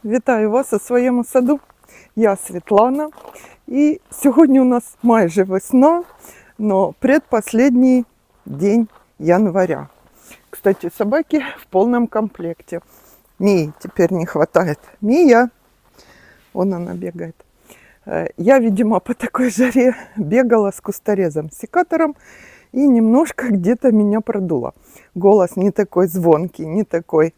Вітаю вас у своєму саду. Я Світлана. І сьогодні у нас майже весна, но предпоследний день января. Кстати, собаки в полном комплекте. Мии теперь не хватает. Мия, вон она бегает. Я, видимо, по такой жаре бегала с кусторезом, секатором, и немножко где-то меня продуло. Голос не такой звонкий, не такой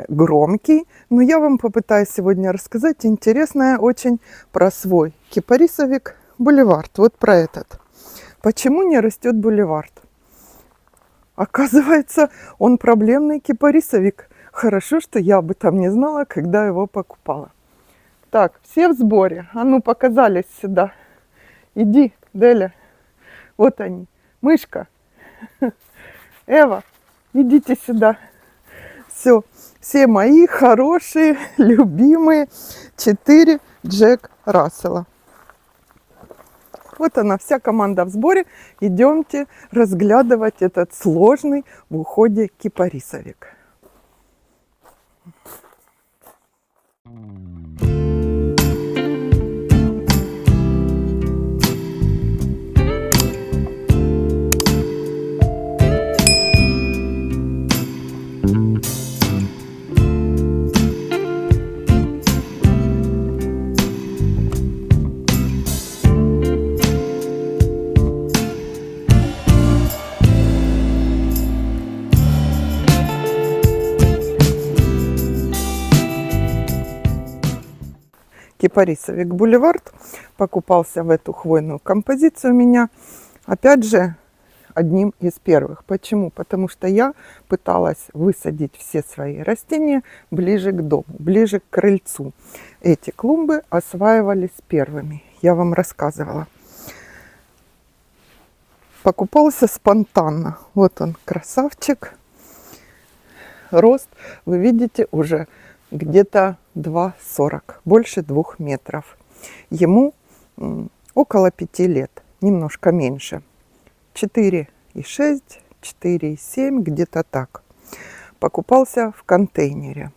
громкий, но я вам попытаюсь сегодня рассказать интересное очень про свой кипарисовик Боливард. Вот про этот. Почему не растет Боливард? Оказывается, он проблемный кипарисовик. Хорошо, что я об этом не знала, когда его покупала. Так, все в сборе. А ну, показались сюда. Иди, Деля. Вот они. Мышка. Эва, идите сюда. Все мои хорошие, любимые 4 Джек Рассела. Вот она, вся команда в сборе. Идемте разглядывать этот сложный в уходе кипарисовик. Кипарисовик Боливард покупался в эту хвойную композицию у меня, опять же, одним из первых. Почему? Потому что я пыталась высадить все свои растения ближе к дому, ближе к крыльцу. Эти клумбы осваивались первыми, я вам рассказывала. Покупался спонтанно. Вот он, красавчик. Рост, вы видите, уже где-то 2,40, больше 2 метров. Ему около 5 лет, немножко меньше. 4,6, 4,7, где-то так. Покупался в контейнере.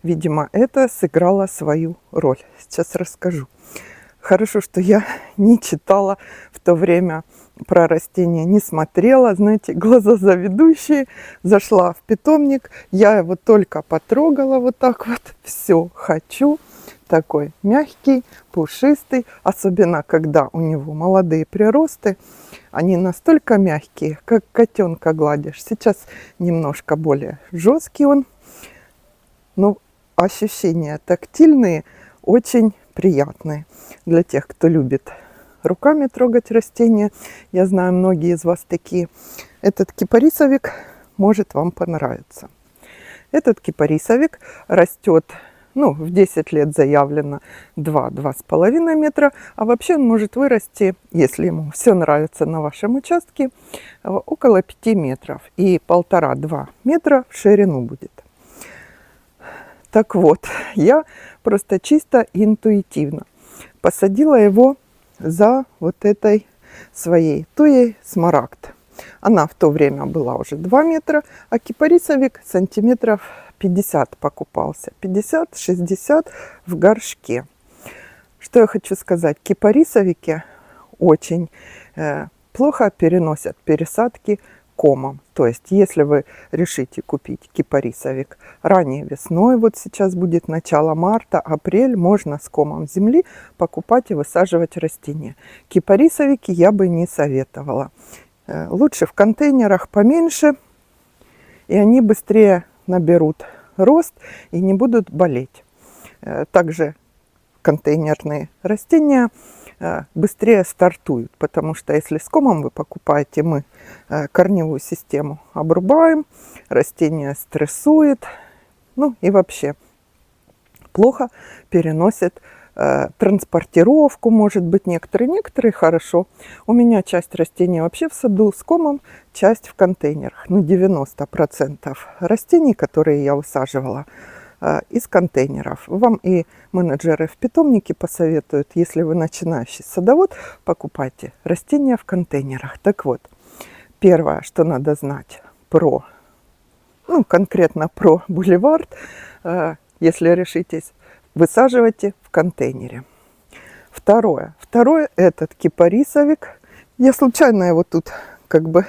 Видимо, это сыграло свою роль. Сейчас расскажу. Хорошо, что я не читала в то время про растения, не смотрела, знаете, глаза заведущие. Зашла в питомник, я его только потрогала вот так вот. Все, хочу. Такой мягкий, пушистый, особенно когда у него молодые приросты. Они настолько мягкие, как котенка гладишь. Сейчас немножко более жесткий он, но ощущения тактильные очень приятные для тех, кто любит руками трогать растения. Я знаю, многие из вас такие. Этот кипарисовик может вам понравиться. Этот кипарисовик растет, в 10 лет заявлено 2-2,5 метра, а вообще он может вырасти, если ему все нравится на вашем участке, около 5 метров. И 1,5-2 метра в ширину будет. Так вот, я просто чисто интуитивно посадила его за вот этой своей туей смарагд. Она в то время была уже 2 метра, а кипарисовик сантиметров 50 покупался. 50-60 в горшке. Что я хочу сказать? Кипарисовики очень плохо переносят пересадки комом. То есть, если вы решите купить кипарисовик ранее весной, вот сейчас будет начало марта, апрель, можно с комом земли покупать и высаживать растения. Кипарисовики я бы не советовала. Лучше в контейнерах поменьше, и они быстрее наберут рост и не будут болеть. Также контейнерные растения быстрее стартуют, потому что если с комом вы покупаете, мы корневую систему обрубаем, растение стрессует, и вообще плохо переносит транспортировку, может быть, некоторые хорошо. У меня часть растений вообще в саду с комом, часть в контейнерах. 90% растений, которые я высаживала, из контейнеров. Вам и менеджеры в питомнике посоветуют, если вы начинающий садовод, покупайте растения в контейнерах. Так вот, первое, что надо знать конкретно про Боливард, если решитесь высаживайте в контейнере. Второе этот кипарисовик. Я случайно его тут как бы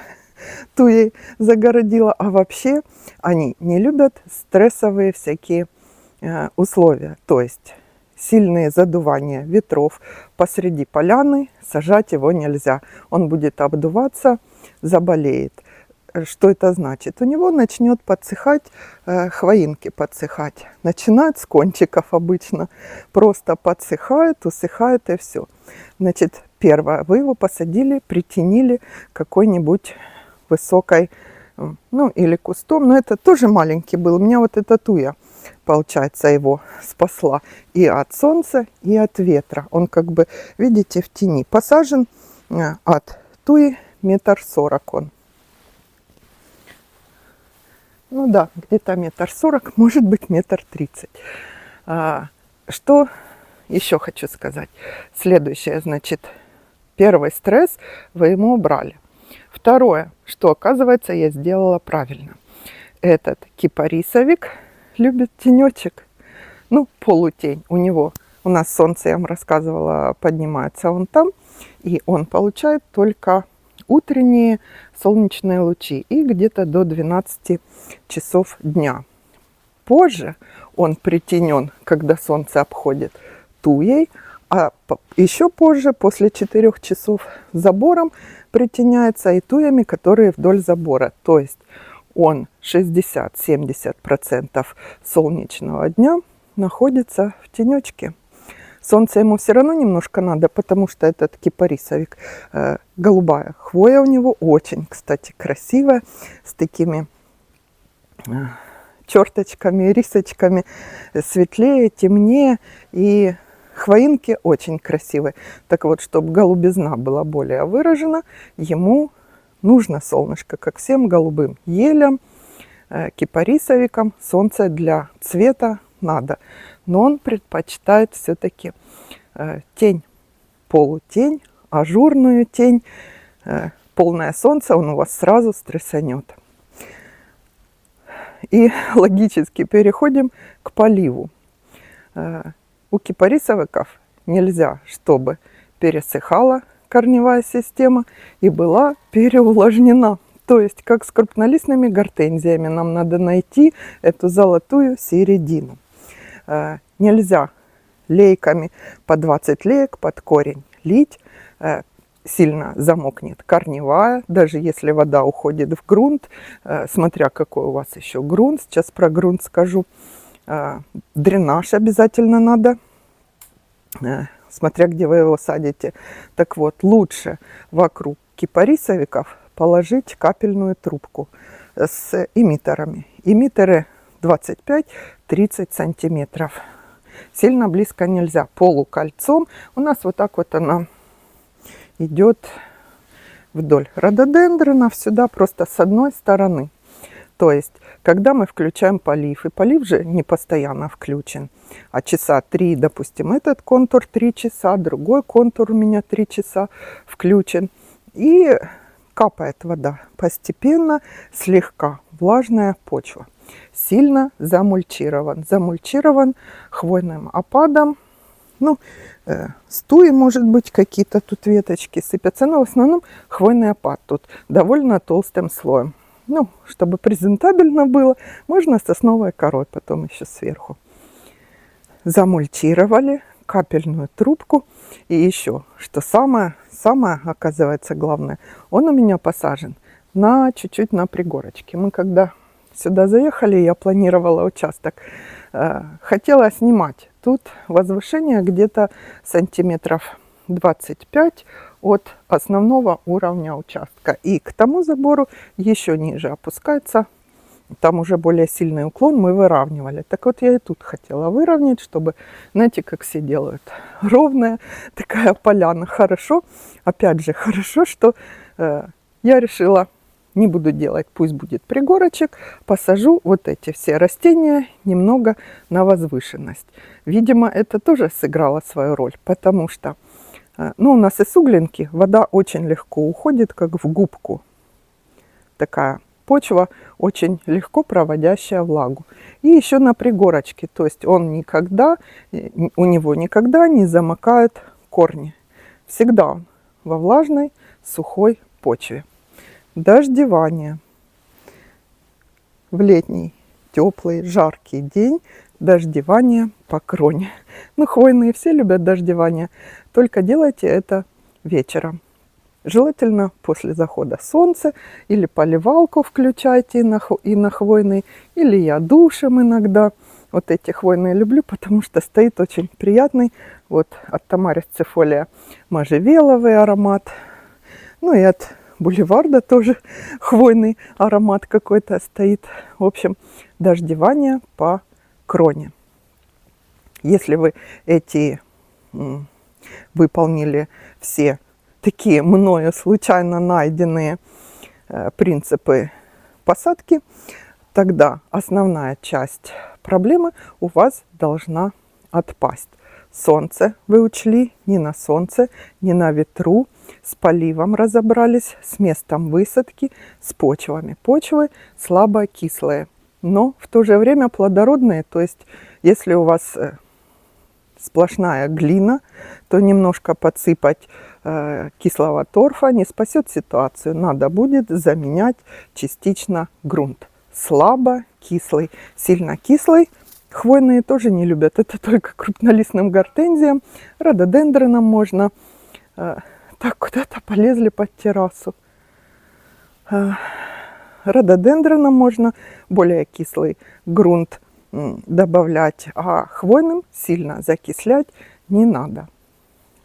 туей загородила, а вообще они не любят стрессовые всякие условия, то есть сильные задувания ветров посреди поляны, сажать его нельзя. Он будет обдуваться, заболеет. Что это значит? У него начнет подсыхать, хвоинки подсыхать. Начинают с кончиков обычно. Просто подсыхает, усыхает и все. Значит, первое, вы его посадили, притянили какой-нибудь высокой, ну или кустом. Но это тоже маленький был. У меня вот эта туя, получается, его спасла и от солнца, и от ветра. Он как бы, видите, в тени посажен. От туи 1,40 м он. Ну да, где-то 1,40 м, может быть 1,30 м. Что еще хочу сказать? Следующее, значит, первый стресс вы ему убрали. Второе, что оказывается я сделала правильно. Этот кипарисовик любит тенечек, ну полутень у него. У нас солнце, я вам рассказывала, поднимается он там, и он получает только утренние солнечные лучи и где-то до 12 часов дня. Позже он притенен, когда солнце обходит, туей, а еще позже, после 4 часов, забором притеняется и туями, которые вдоль забора. То есть он 60-70% солнечного дня находится в тенечке. Солнце ему все равно немножко надо, потому что этот кипарисовик, голубая хвоя у него, очень, кстати, красивая, с такими черточками, рисочками, светлее, темнее, и хвоинки очень красивые. Так вот, чтобы голубизна была более выражена, ему нужно солнышко, как всем голубым елям, кипарисовикам, солнце для цвета надо. Но он предпочитает все-таки тень, полутень, ажурную тень. Полное солнце он у вас сразу стрессанет. И логически переходим к поливу. У кипарисовиков нельзя, чтобы пересыхала корневая система и была переувлажнена. То есть, как с крупнолистными гортензиями, нам надо найти эту золотую середину. Нельзя лейками по 20 леек под корень лить, сильно замокнет корневая, даже если вода уходит в грунт, смотря какой у вас еще грунт, сейчас про грунт скажу. Дренаж обязательно надо, смотря где вы его садите. Так вот, лучше вокруг кипарисовиков положить капельную трубку с эмиттерами. Эмиттеры 25-30 сантиметров. Сильно близко нельзя. Полукольцом. У нас вот так вот она идет вдоль рододендронов сюда просто с одной стороны. То есть, когда мы включаем полив, и полив же не постоянно включен, а часа 3, допустим, этот контур 3 часа, другой контур у меня 3 часа включен, и капает вода постепенно, слегка влажная почва. Сильно замульчирован. Замульчирован хвойным опадом. Ну, стуи, может быть, какие-то тут веточки сыпятся, но в основном хвойный опад тут довольно толстым слоем. Ну, чтобы презентабельно было, можно сосновой корой потом еще сверху. Замульчировали, капельную трубку. И еще, что самое оказывается главное, он у меня посажен на чуть-чуть на пригорочке. Мы когда сюда заехали, я планировала участок, хотела снимать. Тут возвышение где-то сантиметров 25 от основного уровня участка. И к тому забору еще ниже опускается. Там уже более сильный уклон, мы выравнивали. Так вот, я и тут хотела выровнять, чтобы, знаете, как все делают, ровная такая поляна. Хорошо, опять же, хорошо, что я решила, не буду делать, пусть будет пригорочек, посажу вот эти все растения немного на возвышенность. Видимо, это тоже сыграло свою роль, потому что, ну, у нас из углинки вода очень легко уходит, как в губку. Такая почва очень легко проводящая влагу. И еще на пригорочке, то есть у него никогда не замокают корни. Всегда он во влажной, сухой почве. Дождевание. В летний, теплый, жаркий день дождевание по кроне. Ну, хвойные все любят дождевание, только делайте это вечером. Желательно после захода солнца, или поливалку включайте и на хвойный, или я душем иногда. Вот эти хвойные люблю, потому что стоит очень приятный, вот от Тамарис цифолия можжевеловый аромат. Ну и от бульварда тоже хвойный аромат какой-то стоит. В общем, дождевание по кроне. Если вы выполнили все такие мною случайно найденные принципы посадки, тогда основная часть проблемы у вас должна отпасть. Солнце вы учли, не на солнце, не на ветру, с поливом разобрались, с местом высадки, с почвами. Почвы слабо кислые, но в то же время плодородные. То есть, если у вас сплошная глина, то немножко подсыпать кислого торфа не спасет ситуацию. Надо будет заменять частично грунт. Слабо кислый, сильно кислый хвойные тоже не любят. Это только крупнолистным гортензиям, рододендронам можно. Так, куда-то полезли под террасу. Рододендронам можно более кислый грунт добавлять, а хвойным сильно закислять не надо.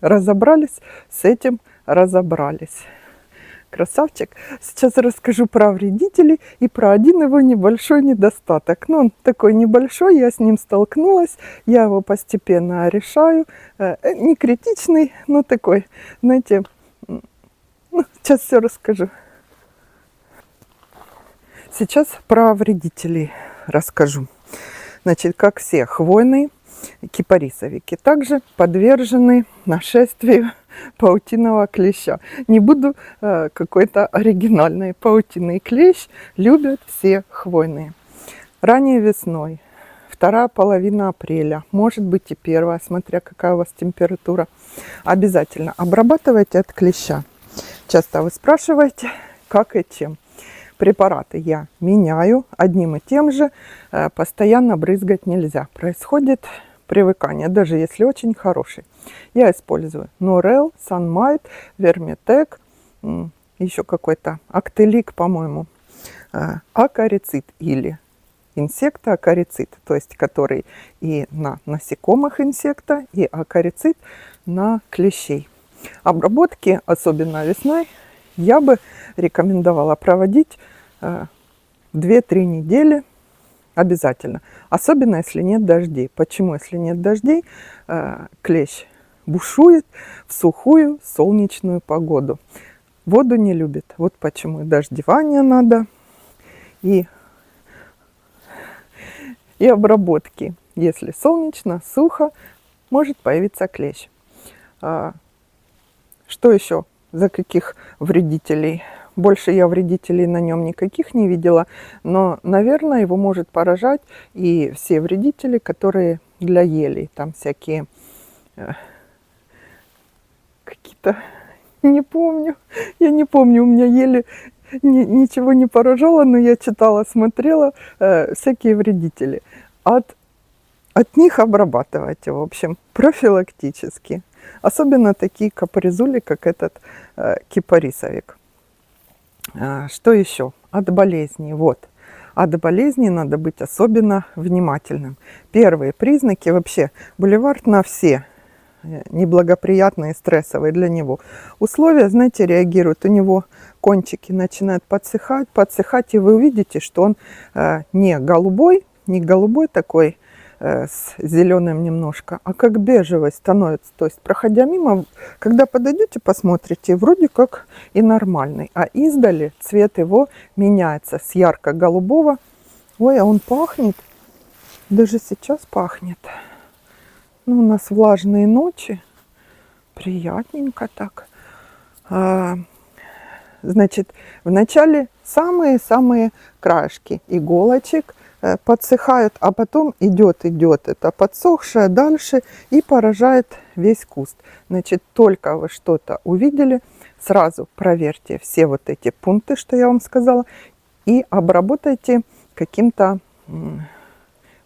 Разобрались с этим, разобрались. Красавчик. Сейчас расскажу про вредителей и про один его небольшой недостаток. Ну, он такой небольшой, я с ним столкнулась, я его постепенно решаю. Не критичный, но такой, знаете, сейчас все расскажу. Сейчас про вредителей расскажу. Значит, как все хвойные кипарисовики также подвержены нашествию паутиного клеща. Не буду какой-то оригинальной. Паутиный клещ любят все хвойные. Ранней весной, вторая половина апреля, может быть и первая, смотря какая у вас температура, обязательно обрабатывайте от клеща. Часто вы спрашиваете, как и чем. Препараты я меняю одним и тем же, постоянно брызгать нельзя. Происходит привыкание, даже если очень хороший. Я использую Норел, Санмайт, Вермитек, еще какой-то Актелик, по-моему, акарицид или инсектоакарицид, то есть который и на насекомых инсекта, и акарицид на клещей. Обработки, особенно весной, я бы рекомендовала проводить 2-3 недели обязательно. Особенно, если нет дождей. Почему, если нет дождей, клещ бушует в сухую солнечную погоду. Воду не любит. Вот почему и дождевание надо, и обработки. Если солнечно, сухо, может появиться клещ. Что еще? За каких вредителей? Больше я вредителей на нем никаких не видела, но, наверное, его может поражать и все вредители, которые для елей. Там всякие какие-то, не помню, я не помню, у меня ели ничего не поражало, но я читала, смотрела, всякие вредители. От них обрабатывайте, в общем, профилактически. Особенно такие капризули, как этот кипарисовик. Что еще? От болезней. Вот. От болезней надо быть особенно внимательным. Первые признаки вообще. Бульвард на все неблагоприятные, стрессовые для него условия, знаете, реагируют. У него кончики начинают подсыхать, и вы увидите, что он не голубой такой, с зеленым немножко, а как бежевый становится. То есть, проходя мимо, когда подойдете, посмотрите, вроде как и нормальный. А издали цвет его меняется с ярко-голубого. Ой, а он пахнет. Даже сейчас пахнет. Ну, у нас влажные ночи. Приятненько так. Значит, вначале самые-самые краешки иголочек подсыхают, а потом идет это подсохшее дальше и поражает весь куст. Значит, только вы что-то увидели, сразу проверьте все вот эти пункты, что я вам сказала, и обработайте каким-то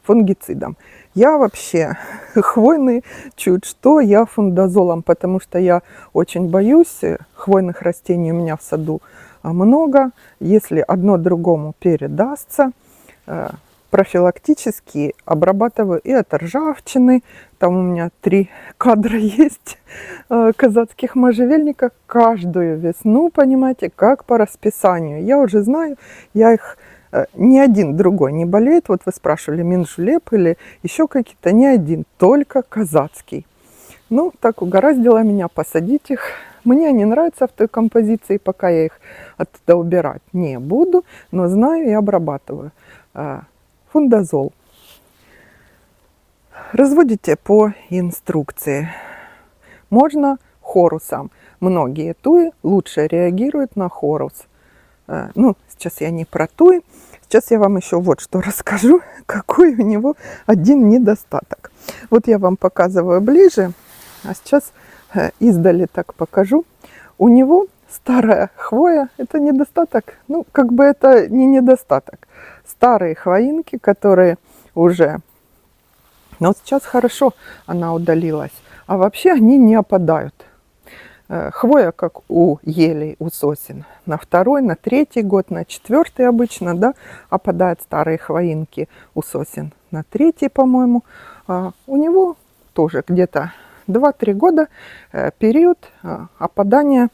фунгицидом. Я вообще хвойный чуть что, я фундазолом, потому что я очень боюсь хвойных растений, у меня в саду много. Если одно другому передастся, профилактически обрабатываю и от ржавчины. Там у меня 3 кадра есть казацких можжевельников каждую весну, понимаете, как по расписанию. Я уже знаю, я их ни один другой не болеет. Вот вы спрашивали, минжулеп или еще какие-то, ни один, только казацкий. Ну, так угораздило меня посадить их. Мне они нравятся в той композиции, пока я их оттуда убирать не буду, но знаю и обрабатываю. Фундазол. Разводите по инструкции. Можно хорусом. Многие туи лучше реагируют на хорус. Ну, сейчас я не про туи. Сейчас я вам еще вот что расскажу, какой у него один недостаток. Вот я вам показываю ближе, а сейчас издали так покажу. У него старая хвоя, это недостаток, ну, как бы это не недостаток. Старые хвоинки, которые уже, но вот сейчас хорошо она удалилась, а вообще они не опадают. Хвоя, как у елей, у сосен, на 2-й, на 3-й год, на 4-й обычно, да, опадают старые хвоинки у сосен. На 3-й, по-моему, у него тоже где-то 2-3 года период опадания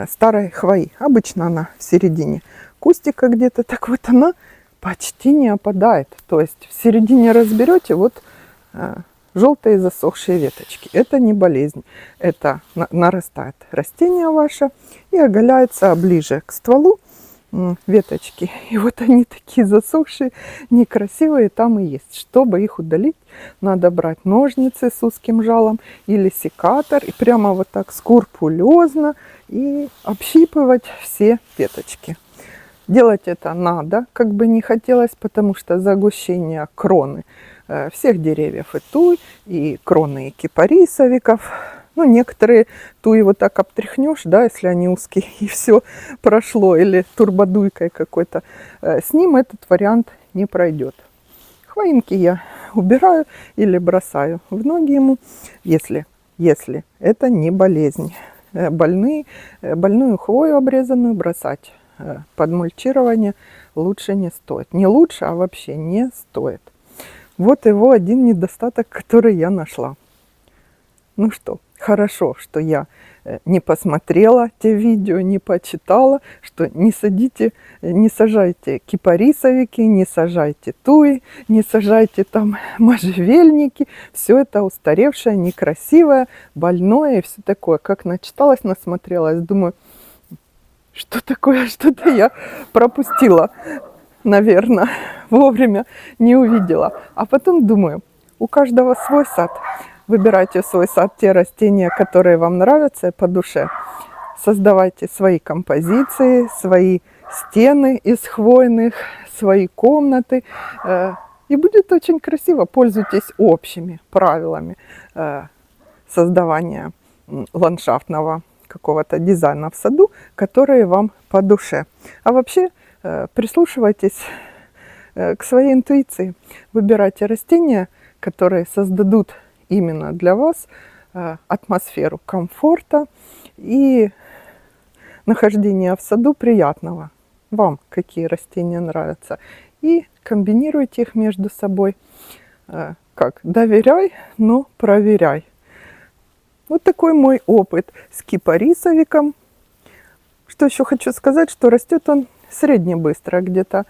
старой хвои. Обычно она в середине кустика где-то, так вот она почти не опадает. То есть в середине разберете, вот желтые засохшие веточки. Это не болезнь, это нарастает растение ваше и оголяется ближе к стволу веточки. И вот они такие засохшие, некрасивые там и есть. Чтобы их удалить, надо брать ножницы с узким жалом или секатор и прямо вот так скрупулезно и общипывать все веточки. Делать это надо, как бы не хотелось, потому что загущение кроны всех деревьев и туй, и кроны и кипарисовиков. Ну, некоторые туи вот так обтряхнешь, да, если они узкие, и все прошло, или турбодуйкой какой-то. С ним этот вариант не пройдет. Хвоинки я убираю или бросаю в ноги ему, если это не болезнь. Больную хвою обрезанную бросать под мульчирование лучше не стоит. Не лучше, а вообще не стоит. Вот его один недостаток, который я нашла. Ну что, хорошо, что я не посмотрела те видео, не почитала, что не сажайте кипарисовики, не сажайте туи, не сажайте там можжевельники. Все это устаревшее, некрасивое, больное и все такое. Как начиталась, насмотрелась, думаю, что такое, что-то я пропустила, наверное, вовремя не увидела. А потом думаю, у каждого свой сад. Выбирайте в свой сад те растения, которые вам нравятся по душе. Создавайте свои композиции, свои стены из хвойных, свои комнаты. И будет очень красиво. Пользуйтесь общими правилами создавания ландшафтного какого-то дизайна в саду, которые вам по душе. А вообще прислушивайтесь к своей интуиции. Выбирайте растения, которые создадут именно для вас атмосферу комфорта и нахождения в саду приятного. Вам какие растения нравятся. И комбинируйте их между собой. Как? Доверяй, но проверяй. Вот такой мой опыт с кипарисовиком. Что еще хочу сказать, что растет он среднебыстро, где-то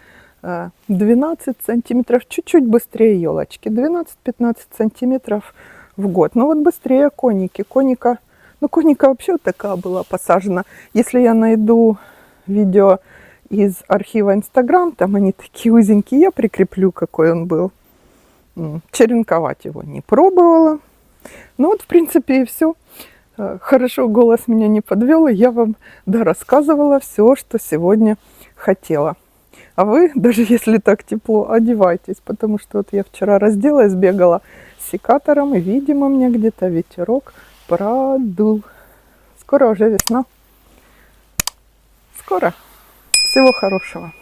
12 сантиметров, чуть-чуть быстрее елочки, 12-15 сантиметров в год. Но вот быстрее коники. Коника вообще вот такая была посажена. Если я найду видео из архива Инстаграм, там они такие узенькие, я прикреплю, какой он был. Черенковать его не пробовала. Ну вот, в принципе, и все. Хорошо, голос меня не подвел, и я вам рассказывала все, что сегодня хотела. А вы, даже если так тепло, одевайтесь, потому что вот я вчера разделась, бегала с секатором, и, видимо, мне где-то ветерок продул. Скоро уже весна. Скоро. Всего хорошего.